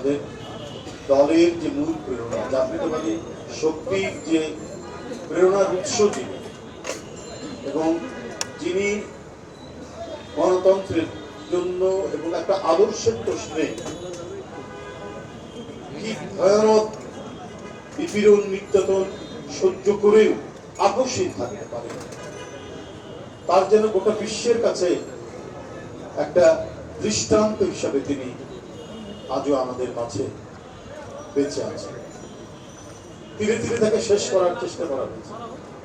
আমাদের দলের যে মূল প্রেরণা, জাতীয়তাবাদী শক্তির যে প্রেরণার উৎস যিনি, এবং যিনি গণতন্ত্রের জন্য এবং একটা আদর্শের প্রশ্নে কি ভয়ানক বিপীড়ন নির্যাতন সহ্য করেও আকস্মিক থাকতে পারে, তার যেন গোটা বিশ্বের কাছে একটা দৃষ্টান্ত হিসাবে তিনি আজও আমাদের মাঝে বেঁচে আছে। ধীরে ধীরে তাকে শেষ করার চেষ্টা করা হয়েছে,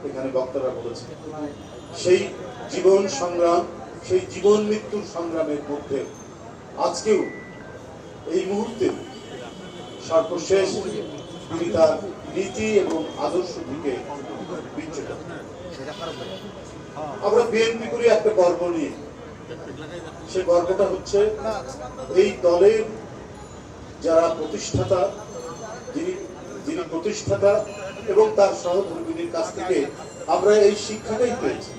এখানে বক্তারা বলেছে। সেই জীবন সংগ্রাম, সেই জীবন মৃত্যুর সংগ্রামের মধ্যে আজকেও এই মুহূর্তে সর্বশেষ তিনি তার নীতি এবং আদর্শ দিকে বিচ্যুত। আমরা বিএনপি করি একটা গর্ব নিয়ে, সে গর্বটা হচ্ছে এই দলের যারা প্রতিষ্ঠাতা, যিনি প্রতিষ্ঠাতা এবং তার সহধর্মীদের কাছ থেকে আমরা এই শিক্ষাটাই পেয়েছি,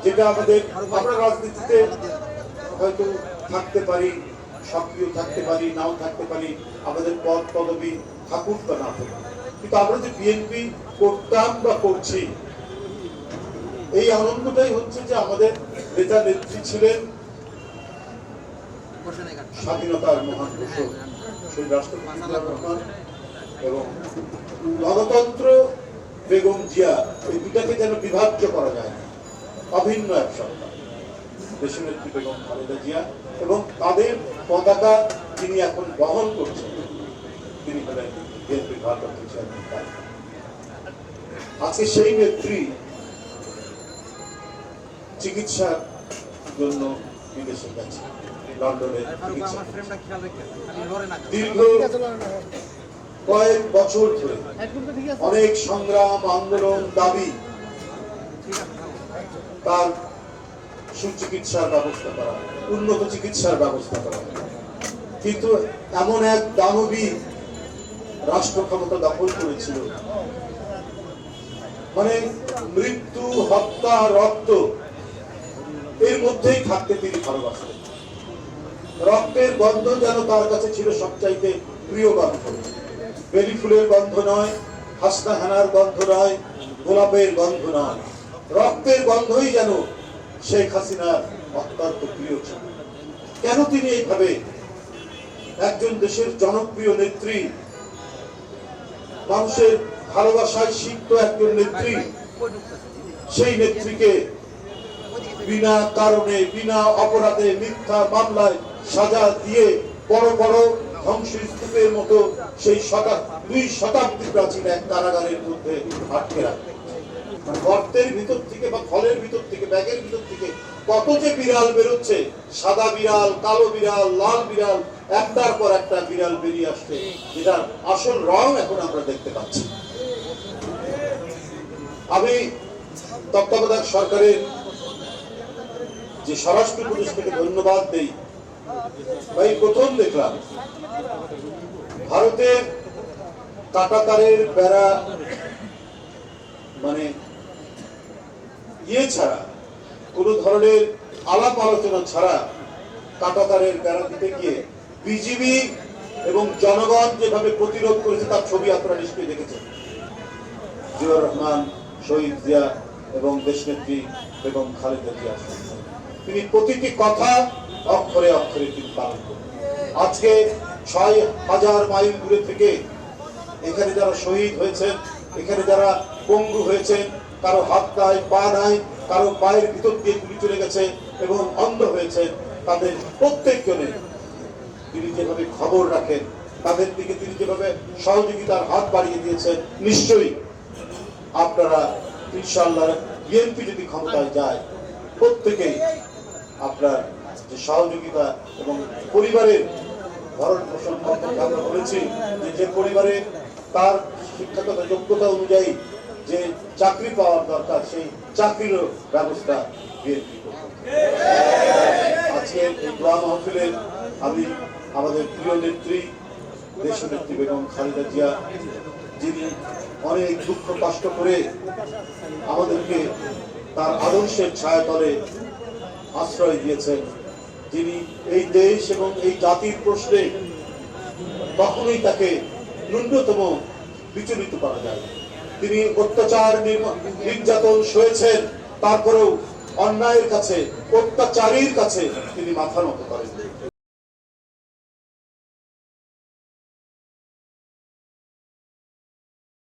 যেটা আমরা রাজনীতিতে হয়তো থাকতে পারি, সক্রিয় থাকতে পারি, নাও থাকতে পারি, আমাদের পদ পদবি থাকুক বা না থাকুক, কিন্তু আমরা যে বিএনপি করতাম বা করছি, এই আনন্দটাই হচ্ছে যে আমাদের নেতা নেত্রী ছিলেন স্বাধীনতার মহান ঘোষক শহীদ রাষ্ট্রপতি জিয়াউর রহমান এবং গণতন্ত্র বেগম জিয়া। এই দুটাকে যেন বিভাজ্য করা যায় না, অভিন্ন এক সত্তা দেশনেত্রী বেগম খালেদা জিয়া, এবং তাদের পতাকা যিনি এখন বহন করছেন তিনি হলেন বিএনপির ভারপ্রাপ্ত চেয়ারম্যান। আজকে সেই নেত্রী চিকিৎসার জন্য বিদেশে গেছে, লন্ডনে দীর্ঘ কয়েক বছর ধরে অনেক সংগ্রাম, আন্দোলন, দাবি তার সুচিকিৎসার ব্যবস্থা করা, উন্নত চিকিৎসার ব্যবস্থা করা, কিন্তু এমন এক দানবী রাষ্ট্র ক্ষমতা দখল করেছিল, মানে মৃত্যু, হত্যা, রক্ত এর মধ্যেই থাকতে তিনি ভালোবাসতেন। রক্তের গন্ধ যেন তার কাছে ছিল সবচাইতে প্রিয় গন্ধ। বেলি ফুলের গন্ধ নয়, হাসনা হেনার গন্ধ নয়, গোলাপের গন্ধ নয়, রক্তের গন্ধই যেন শেখ হাসিনার অত্যন্ত প্রিয় ছিল। কেন তিনি এইভাবে একজন দেশের জনপ্রিয় নেত্রী, মানুষের ভালোবাসায় সিক্ত একজন নেত্রী, সেই নেত্রীকে বিনা কারণে, বিনা অপরাধে, মিথ্যা মামলায় সাজা দিয়ে বড় বড় ধ্বংসস্তূপের মতো সেই 2 শতাব্দী প্রাচীন এক কারাগারের মধ্যে আটকে রাখে? গর্তের ভিতর থেকে বা ফলের ভিতর থেকে, ব্যাগের ভিতর থেকে কত যে বিড়াল বেরোচ্ছে, সাদা বিড়াল, কালো বিড়াল, লাল বিড়াল, একটার পর একটা বিড়াল বেরিয়ে আসছে, যেটার আসল রং এখন আমরা দেখতে পাচ্ছি। আমি তত্ত্বাবধায়ক সরকারের যে স্বরাষ্ট্র উপদেষ্টাকে ধন্যবাদ দেই। ভাই, প্রথম দেখলাম ভারতের কাঁটাতারের বেড়া, মানে ছাড়া, কোন ধরনের আলাপ আলোচনা ছাড়া কাঁটাতারের বেড়া দিতে গিয়ে বিজিবি এবং জনগণ যেভাবে প্রতিরোধ করেছে তার ছবি আপনারা নিশ্চয়ই দেখেছেন। জিয়াউর রহমান, শহীদ জিয়া এবং দেশনেত্রী বেগম খালেদা জিয়া, তিনি প্রতিটি কথা অক্ষরে অক্ষরে তিনি পালন করেন। আজকে 6000 মাইল দূরে থেকে এখানে যারা শহীদ হয়েছেন, এখানে যারা পঙ্গু হয়েছেন, কারো হাত নাই, পা নাই, কারো পায়ের ভিতর দিয়ে গুলি চলে গেছে এবং অন্ধ হয়েছে, তাদের প্রত্যেকজনের তিনি যেভাবে খবর রাখেন, তাদের দিকে তিনি যেভাবে সহযোগিতার হাত বাড়িয়ে দিয়েছেন, নিশ্চয়ই আপনারা ইনশাআল্লাহ বিএনপি যদি ক্ষমতায় যায়, প্রত্যেকেই আপনার যে সহযোগিতা এবং পরিবারের ভরণ পোষণ আমরা বলেছি যে পরিবারে তার শিক্ষাগত যোগ্যতা অনুযায়ী যে চাকরি পাওয়ার দরকার, সেই চাকরিরও ব্যবস্থা বিএনপি করবে। আজকে এই দোয়া মাহফিলে আমি আমাদের প্রিয় নেত্রী দেশনেত্রী বেগম খালেদা জিয়া, যিনি অনেক দুঃখ কষ্ট করে আমাদেরকে তার আদর্শের ছায়াতলে আশ্রয় দিয়েছেন, যিনি এই দেশ এবং এই জাতির প্রশ্নে কখনোই তাকে ন্যূনতম বিচলিত করা যায় না। তিনি অত্যাচার নির্যাতন সয়েছেন, তারপরেও অন্যায়ের কাছে, অত্যাচারীর কাছে তিনি মাথা নত করেন।